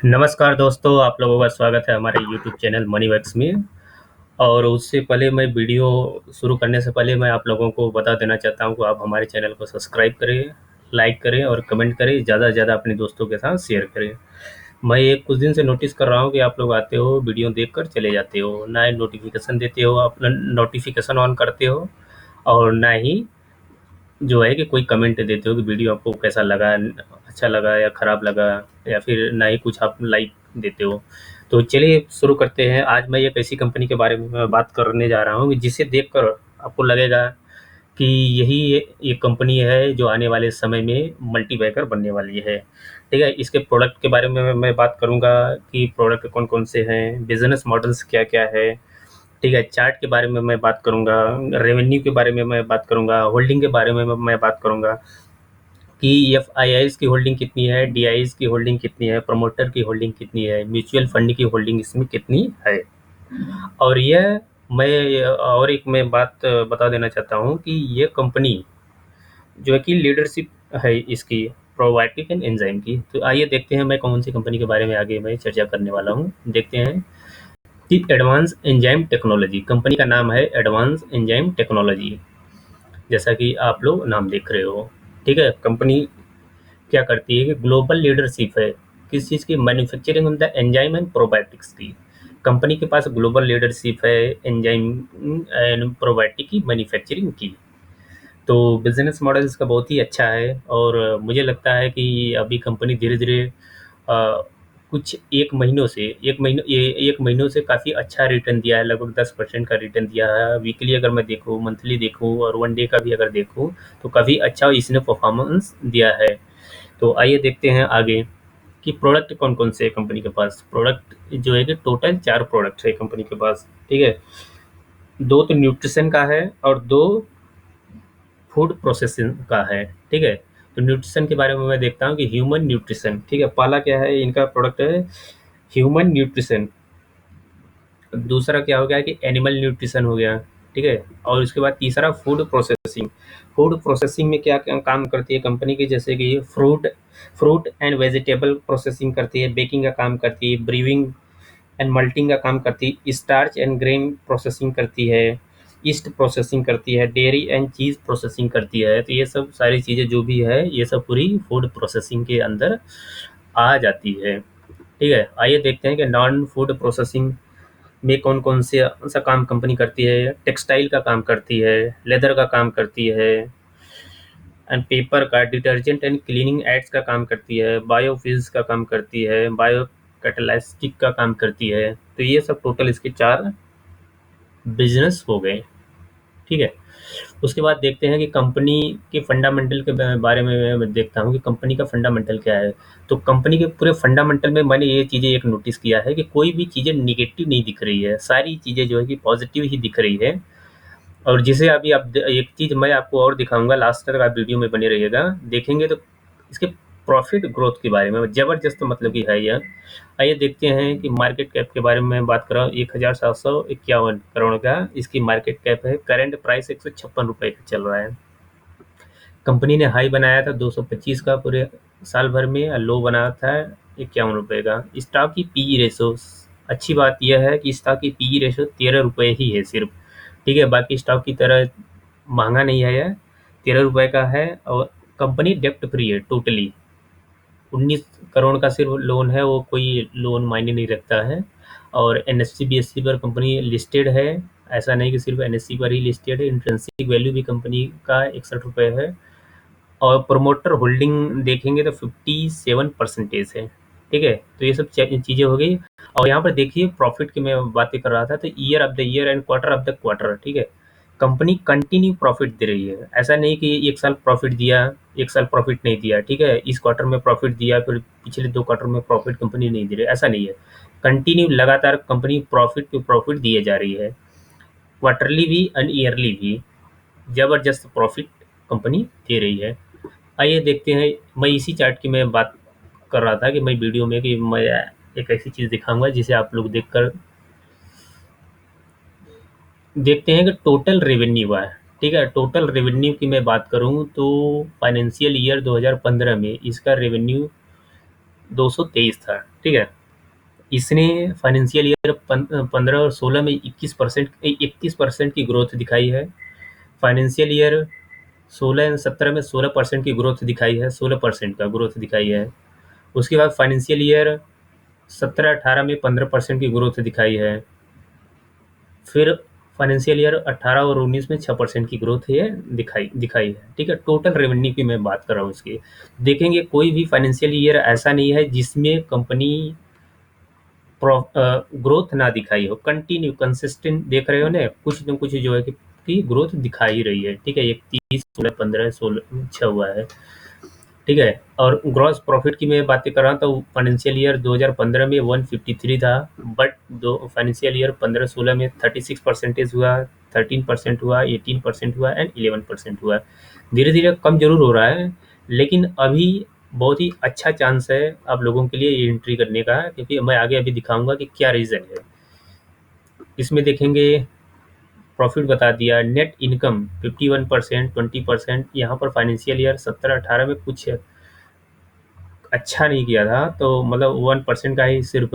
नमस्कार दोस्तों, आप लोगों का स्वागत है हमारे यूट्यूब चैनल मनी वर्क्स में। और उससे पहले मैं वीडियो शुरू करने से पहले मैं आप लोगों को बता देना चाहता हूँ कि आप हमारे चैनल को सब्सक्राइब करें, लाइक करें और कमेंट करें, ज़्यादा से ज़्यादा अपने दोस्तों के साथ शेयर करें। मैं ये कुछ दिन से नोटिस कर रहा हूँ कि आप लोग आते हो, वीडियो देखकर चले जाते हो, ना ही नोटिफिकेशन देते हो, अपना नोटिफिकेशन ऑन करते हो और ना ही जो है कि कोई कमेंट देते हो कि वीडियो आपको कैसा लगा, अच्छा लगा या खराब लगा, या फिर ना ही कुछ आप लाइक देते हो। तो चलिए शुरू करते हैं। आज मैं एक ऐसी कंपनी के बारे में मैं बात करने जा रहा हूँ कि जिसे देखकर आपको लगेगा कि यही ये कंपनी है जो आने वाले समय में मल्टीबैगर बनने वाली है। ठीक है, इसके प्रोडक्ट के बारे में मैं बात करूंगा कि प्रोडक्ट कौन कौन से हैं, बिजनेस मॉडल्स क्या क्या है। ठीक है, चार्ट के बारे में मैं बात करूंगा, रेवेन्यू के बारे में मैं बात करूंगा, होल्डिंग के बारे में मैं बात करूंगा कि एफ आई आईज की होल्डिंग कितनी है, डी आईज की होल्डिंग कितनी है, प्रमोटर की होल्डिंग कितनी है, म्यूचुअल फंड की होल्डिंग इसमें कितनी है। और यह मैं और एक मैं बात बता देना चाहता हूँ कि ये कंपनी जो है कि लीडरशिप है इसकी प्रोबायोटिक एंड एंजाइम की। तो आइए देखते हैं मैं कौन सी कंपनी के बारे में आगे मैं चर्चा करने वाला हूँ। देखते हैं कि एडवांस एंजाइम टेक्नोलॉजी, कंपनी का नाम है एडवांस एंजाइम टेक्नोलॉजी, जैसा कि आप लोग नाम देख रहे हो। ठीक है, कंपनी क्या करती है कि ग्लोबल लीडरशिप है किस चीज़ की, manufacturing of the enzyme and probiotics की। कंपनी के पास ग्लोबल लीडरशिप है एंजाइम एंड प्रोबायोटिक की मैन्युफैक्चरिंग की। तो बिजनेस मॉडल इसका बहुत ही अच्छा है और मुझे लगता है कि अभी कंपनी धीरे धीरे कुछ एक महीनों से काफ़ी अच्छा रिटर्न दिया है, लगभग 10% का रिटर्न दिया है। वीकली अगर मैं देखूँ, मंथली देखूँ और वन डे का भी अगर देखूँ तो काफ़ी अच्छा इसने परफॉर्मेंस दिया है। तो आइए देखते हैं आगे कि प्रोडक्ट कौन कौन से है कंपनी के पास। प्रोडक्ट जो है कि टोटल 4 प्रोडक्ट है कंपनी के पास। ठीक है, 2 तो न्यूट्रिशन का है और 2 फूड प्रोसेसिंग का है। ठीक है, तो न्यूट्रिशन के बारे में मैं देखता हूँ कि ह्यूमन न्यूट्रिशन। ठीक है, पहला क्या है इनका प्रोडक्ट है ह्यूमन न्यूट्रिशन। दूसरा क्या हो गया कि एनिमल न्यूट्रिशन हो गया। ठीक है, और उसके बाद तीसरा फूड प्रोसेसिंग। फूड प्रोसेसिंग में क्या क्या काम करती है कंपनी की, जैसे कि fruit fruit and vegetable processing करती है, बेकिंग का काम करती है, ब्रीविंग एंड मल्टिंग का काम करती है, स्टार्च एंड ग्रेन प्रोसेसिंग करती है, ईस्ट प्रोसेसिंग करती है, डेयरी एंड चीज़ प्रोसेसिंग करती है। तो ये सब सारी चीज़ें जो भी है ये सब पूरी फूड प्रोसेसिंग के अंदर आ जाती है। ठीक है, आइए देखते हैं कि नॉन फूड प्रोसेसिंग में कौन कौन से सा काम कंपनी करती है। टेक्सटाइल का काम करती है, लेदर का काम करती है, एंड पेपर का, डिटर्जेंट एंड क्लीनिंग एड्स का काम करती है, बायोफिल्स का काम करती है, बायो कैटालिस्टिक का काम करती है। तो ये सब टोटल इसके 4 बिजनेस हो गए। ठीक है, उसके बाद देखते हैं कि कंपनी के फंडामेंटल के बारे में मैं देखता हूँ कि कंपनी का फंडामेंटल क्या है। तो कंपनी के पूरे फंडामेंटल में मैंने ये चीज़ें एक नोटिस किया है कि कोई भी चीज़ें निगेटिव नहीं दिख रही है, सारी चीज़ें जो है कि पॉजिटिव ही दिख रही है। और जिसे अभी आप एक चीज़ मैं आपको और दिखाऊंगा, लास्ट तक आप वीडियो में बने रहिएगा, देखेंगे तो इसके प्रॉफिट ग्रोथ के बारे में ज़बरदस्त मतलब कि है यह। आइए देखते हैं कि मार्केट कैप के बारे में मैं बात कर रहा हूँ। 1751 करोड़ का इसकी मार्केट कैप है। करंट प्राइस 156 रुपये का चल रहा है। कंपनी ने हाई बनाया था 225 का पूरे साल भर में, और लो बनाया था 51 रुपये का। स्टॉक की पीई रेशो, अच्छी बात यह है कि स्टॉक की पीई रेशो 13 रुपये ही है सिर्फ। ठीक है, बाकी स्टॉक की तरह महंगा नहीं है यह, 13 रुपये का है। और कंपनी डेप्ट फ्री है टोटली। 19 करोड़ का सिर्फ लोन है, वो कोई लोन मायने नहीं रखता है। और एनएससी बीएससी पर कंपनी लिस्टेड है, ऐसा नहीं कि सिर्फ एनएससी पर ही लिस्टेड है। इंट्रेंसिक वैल्यू भी कंपनी का 61 रुपये है। और प्रोमोटर होल्डिंग देखेंगे तो 57% है। ठीक है, तो ये सब चीज़ें हो गई। और यहाँ पर देखिए प्रॉफिट की मैं बातें कर रहा था, तो year of the year and quarter of the quarter. ठीक है, कंपनी कंटिन्यू प्रॉफिट दे रही है, ऐसा नहीं कि एक साल प्रॉफिट दिया, एक साल प्रॉफिट नहीं दिया। ठीक है, इस क्वार्टर में प्रॉफिट दिया फिर पिछले 2 क्वार्टर में प्रॉफिट कंपनी नहीं दे रही, ऐसा नहीं है। कंटिन्यू लगातार कंपनी प्रॉफिट पे प्रॉफिट दिए जा रही है, क्वार्टरली भी एंड ईयरली भी जबरदस्त प्रॉफिट कंपनी दे रही है। आइए देखते हैं, मैं इसी चार्ट की मैं बात कर रहा था कि मैं वीडियो में कि मैं एक ऐसी चीज़ दिखाऊंगा जिसे आप लोग देखकर देखते हैं कि टोटल रेवेन्यू है। ठीक है, टोटल रेवेन्यू की मैं बात करूं तो फाइनेंशियल ईयर 2015 में इसका रेवेन्यू 223 था, ठीक है। इसने फाइनेंशियल ईयर 15 और 16 में 21% की ग्रोथ दिखाई है। फाइनेंशियल ईयर 16 और 17 में 16% की ग्रोथ दिखाई है, 16% का ग्रोथ दिखाई है। उसके बाद फाइनेंशियल ईयर 17-18 में 15% की ग्रोथ दिखाई है। फिर फाइनेंशियल ईयर 18 और 19 में 6% की ग्रोथ है दिखाई दिखाई है, ठीक है। टोटल रेवेन्यू की मैं बात कर रहा हूँ इसकी। देखेंगे कोई भी फाइनेंशियल ईयर ऐसा नहीं है जिसमें कंपनी ग्रोथ ना दिखाई हो, कंटिन्यू कंसिस्टेंट देख रहे हो ना, कुछ न कुछ जो है कि ग्रोथ दिखा ही रही है, ठीक है। 31, 16, 15, 16, 6 हुआ है, ठीक है। और ग्रॉस प्रॉफिट की मैं बातें कर रहा हूँ तो फाइनेंशियल ईयर 2015 में 153 था, बट दो फाइनेंशियल ईयर 15-16 में 36% हुआ, 13% हुआ, 18% हुआ एंड 11% हुआ। धीरे धीरे कम जरूर हो रहा है, लेकिन अभी बहुत ही अच्छा चांस है आप लोगों के लिए ये एंट्री करने का, क्योंकि मैं आगे अभी दिखाऊंगा कि क्या रीज़न है। इसमें देखेंगे प्रॉफिट बता दिया, नेट इनकम 51%, 20%। यहाँ पर फाइनेंशियल ईयर 17-18 में कुछ अच्छा नहीं किया था, तो मतलब 1% का ही सिर्फ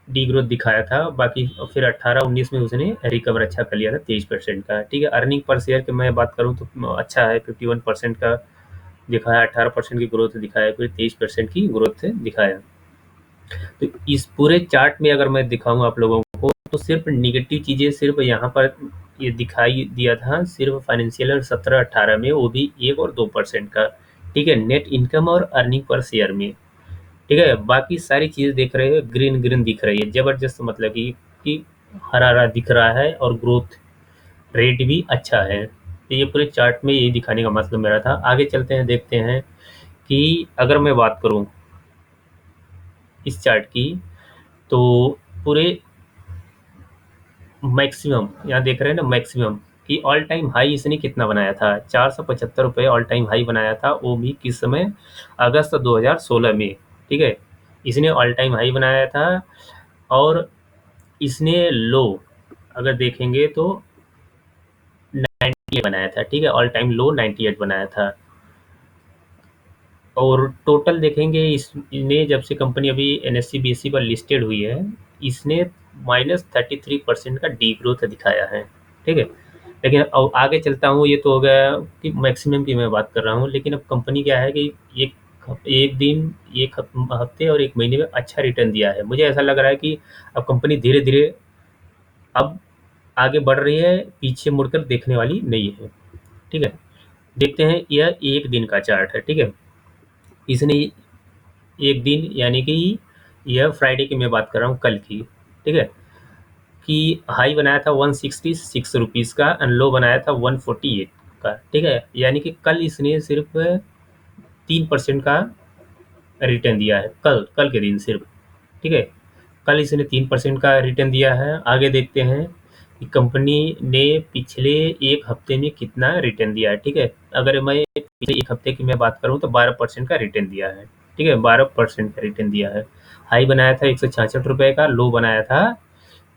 डी ग्रोथ दिखाया था, बाकी फिर 18-19 में उसने रिकवर अच्छा कर लिया था 23% का, ठीक है। अर्निंग पर शेयर की मैं बात करूँ तो अच्छा है, 51% का दिखाया, 18% की ग्रोथ दिखाया, फिर 23% की ग्रोथ दिखाया। तो इस पूरे चार्ट में अगर मैं दिखाऊं आप लोगों को, तो सिर्फ निगेटिव चीज़ें सिर्फ यहाँ पर ये दिखाई दिया था, सिर्फ फाइनेंशियल ईयर 17-18 में, वो भी 1 और 2% का, ठीक है, नेट इनकम और अर्निंग पर शेयर में, ठीक है। बाकी सारी चीज़ देख रहे हो ग्रीन ग्रीन दिख रही है, जबरदस्त, मतलब कि हरा हरा दिख रहा है और ग्रोथ रेट भी अच्छा है। तो ये पूरे चार्ट में यही दिखाने का मतलब मेरा था। आगे चलते हैं, देखते हैं कि अगर मैं बात करूं इस चार्ट की, तो पूरे मैक्सिमम यहाँ देख रहे हैं ना, मैक्सिमम कि ऑल टाइम हाई इसने कितना बनाया था, 475 रुपये ऑल टाइम हाई बनाया था, वो भी किस समय, अगस्त 2016 में, ठीक है। इसने ऑल टाइम हाई बनाया था, और इसने लो अगर देखेंगे तो 98 बनाया था, ठीक है, ऑल टाइम लो 98 बनाया था। और टोटल देखेंगे इसने जब से कंपनी अभी एनएससी बीएससी पर लिस्टेड हुई है, इसने -33% का डी ग्रोथ दिखाया है, ठीक है। लेकिन अब आगे चलता हूँ, ये तो हो गया कि मैक्सिमम की मैं बात कर रहा हूँ, लेकिन अब कंपनी क्या है कि एक एक दिन, एक हफ्ते और एक महीने में अच्छा रिटर्न दिया है। मुझे ऐसा लग रहा है कि अब कंपनी धीरे धीरे अब आगे बढ़ रही है, पीछे मुड़कर देखने वाली नहीं है, ठीक है। देखते हैं, यह एक दिन का चार्ट है, ठीक है। इसने एक दिन यानी कि यह फ्राइडे की मैं बात कर रहा हूँ, कल की, ठीक है, कि हाई बनाया था 166 रुपीज़ का एंड लो बनाया था 148 का, ठीक है। यानी कि कल इसने सिर्फ 3% का रिटर्न दिया है, कल कल के दिन सिर्फ, ठीक है। कल इसने 3% का रिटर्न दिया है। आगे देखते हैं कि कंपनी ने पिछले एक हफ्ते में कितना रिटर्न दिया है, ठीक है। अगर मैं पिछले एक हफ्ते की मैं बात करूं तो 12% का रिटर्न दिया है, ठीक है, 12% का रिटर्न दिया है। हाई बनाया था 166 रुपये का, लो बनाया था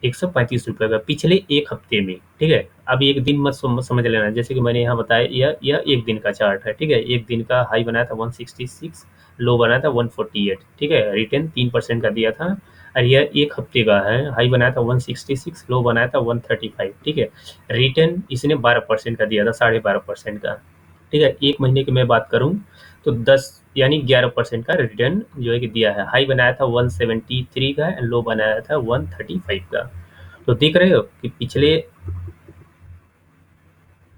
135 रुपये का पिछले एक हफ्ते में, ठीक है। अब एक दिन मत समझ लेना, जैसे कि मैंने यहाँ बताया, यह एक दिन का चार्ट है, ठीक है। एक दिन का हाई बनाया था 166, लो बनाया था 148, ठीक है, रिटर्न 3% का दिया था। और यह एक हफ्ते का है, हाई बनाया था 166, लो बनाया था 135, ठीक है। रिटर्न इसने 12% का दिया था, 12.5% का, ठीक है। एक महीने की मैं बात करूँ तो 10 यानी 11% का रिटर्न जो है कि दिया है। हाई बनाया था 173 का एंड लो बनाया था 135 का। तो देख रहे हो कि पिछले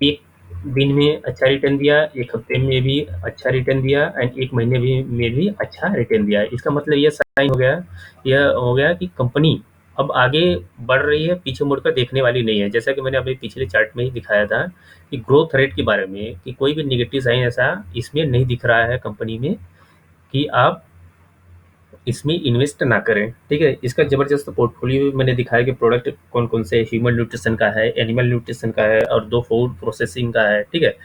एक दिन में अच्छा रिटर्न दिया, एक हफ्ते में भी अच्छा रिटर्न दिया एंड एक महीने में भी अच्छा रिटर्न दिया। इसका मतलब ये साइन हो गया, यह हो गया कि कंपनी अब आगे बढ़ रही है, पीछे मुड़कर देखने वाली नहीं है। जैसा कि मैंने अभी पिछले चार्ट में ही दिखाया था कि ग्रोथ रेट के बारे में, कि कोई भी नेगेटिव साइन ऐसा इसमें नहीं दिख रहा है कंपनी में कि आप इसमें इन्वेस्ट ना करें, ठीक है। इसका ज़बरदस्त पोर्टफोलियो भी मैंने दिखाया कि प्रोडक्ट कौन-कौन से ह्यूमन न्यूट्रिशन का है, एनिमल न्यूट्रिशन का है और 2 फूड प्रोसेसिंग का है, ठीक है।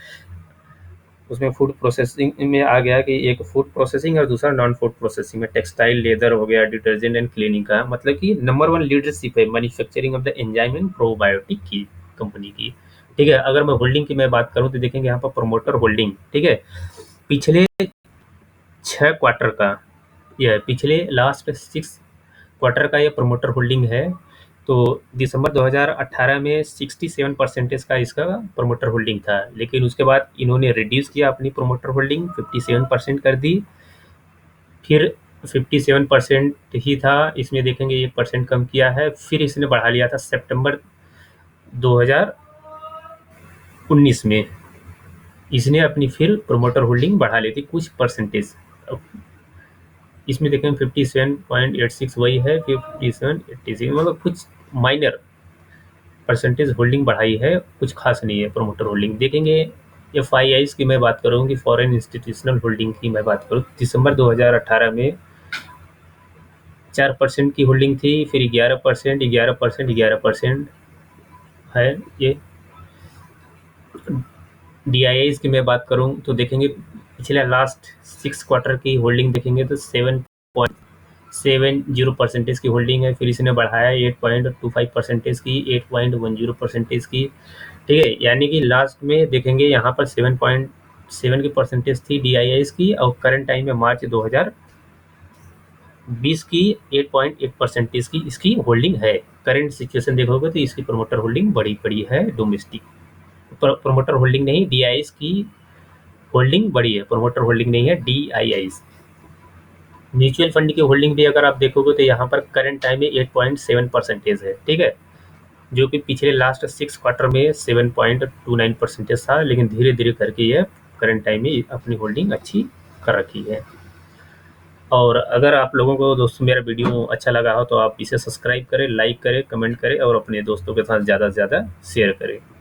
उसमें फूड प्रोसेसिंग में आ गया कि एक फूड प्रोसेसिंग और दूसरा नॉन फूड प्रोसेसिंग में टेक्सटाइल, लेदर हो गया, डिटर्जेंट एंड क्लीनिंग का, मतलब कि नंबर 1 लीडरशिप है manufacturing of the enzyme and probiotic की कंपनी की, ठीक है। अगर मैं होल्डिंग की मैं बात करूँ तो देखेंगे यहाँ पर प्रोमोटर होल्डिंग, ठीक है। पिछले 6 क्वार्टर का, यह पिछले लास्ट 6 क्वार्टर का ये प्रमोटर होल्डिंग है। तो दिसंबर 2018 में 67% का इसका प्रमोटर होल्डिंग था, लेकिन उसके बाद इन्होंने रिड्यूस किया अपनी प्रमोटर होल्डिंग, 57% कर दी। फिर 57% ही था, इसमें देखेंगे 1% कम किया है, फिर इसने बढ़ा लिया था सितंबर 2019 में, इसने अपनी फिर प्रमोटर होल्डिंग बढ़ा ली थी कुछ परसेंटेज। इसमें देखें 57.86 वही है, फिर 57.86, मतलब कुछ माइनर परसेंटेज होल्डिंग बढ़ाई है, कुछ खास नहीं है प्रमोटर होल्डिंग। देखेंगे FIIs की मैं बात करूँगी, फॉरेन इंस्टीट्यूशनल होल्डिंग की मैं बात करूँ, दिसंबर 2018 में 4% की होल्डिंग थी, फिर 11%, 11%, 11% है ये। DIIs की मैं बात करूँ तो देखेंगे पिछले लास्ट 6 क्वार्टर की होल्डिंग देखेंगे तो 7.70% की होल्डिंग है, फिर इसने बढ़ाया 8.25% की, 8.10% की, ठीक है। यानी कि लास्ट में देखेंगे यहाँ पर 7.7 की परसेंटेज थी DIIs की, और करंट टाइम में मार्च 2020 की 8.1% की इसकी होल्डिंग है। करंट सिचुएशन देखोगे तो इसकी प्रमोटर होल्डिंग बड़ी पड़ी है डोमेस्टिक, प्रमोटर होल्डिंग नहीं, DIIs की होल्डिंग बड़ी है, प्रमोटर होल्डिंग नहीं है DIIs। म्यूचुअल फंड की होल्डिंग भी अगर आप देखोगे तो यहाँ पर करंट टाइम में 8.7% है, ठीक है, जो कि पिछले लास्ट 6 क्वार्टर में 7.29% था, लेकिन धीरे धीरे करके ये करंट टाइम में अपनी होल्डिंग अच्छी कर रखी है। और अगर आप लोगों को दोस्तों मेरा वीडियो अच्छा लगा हो तो आप इसे सब्सक्राइब करें, लाइक करें, कमेंट करें और अपने दोस्तों के साथ ज़्यादा से ज़्यादा शेयर करें।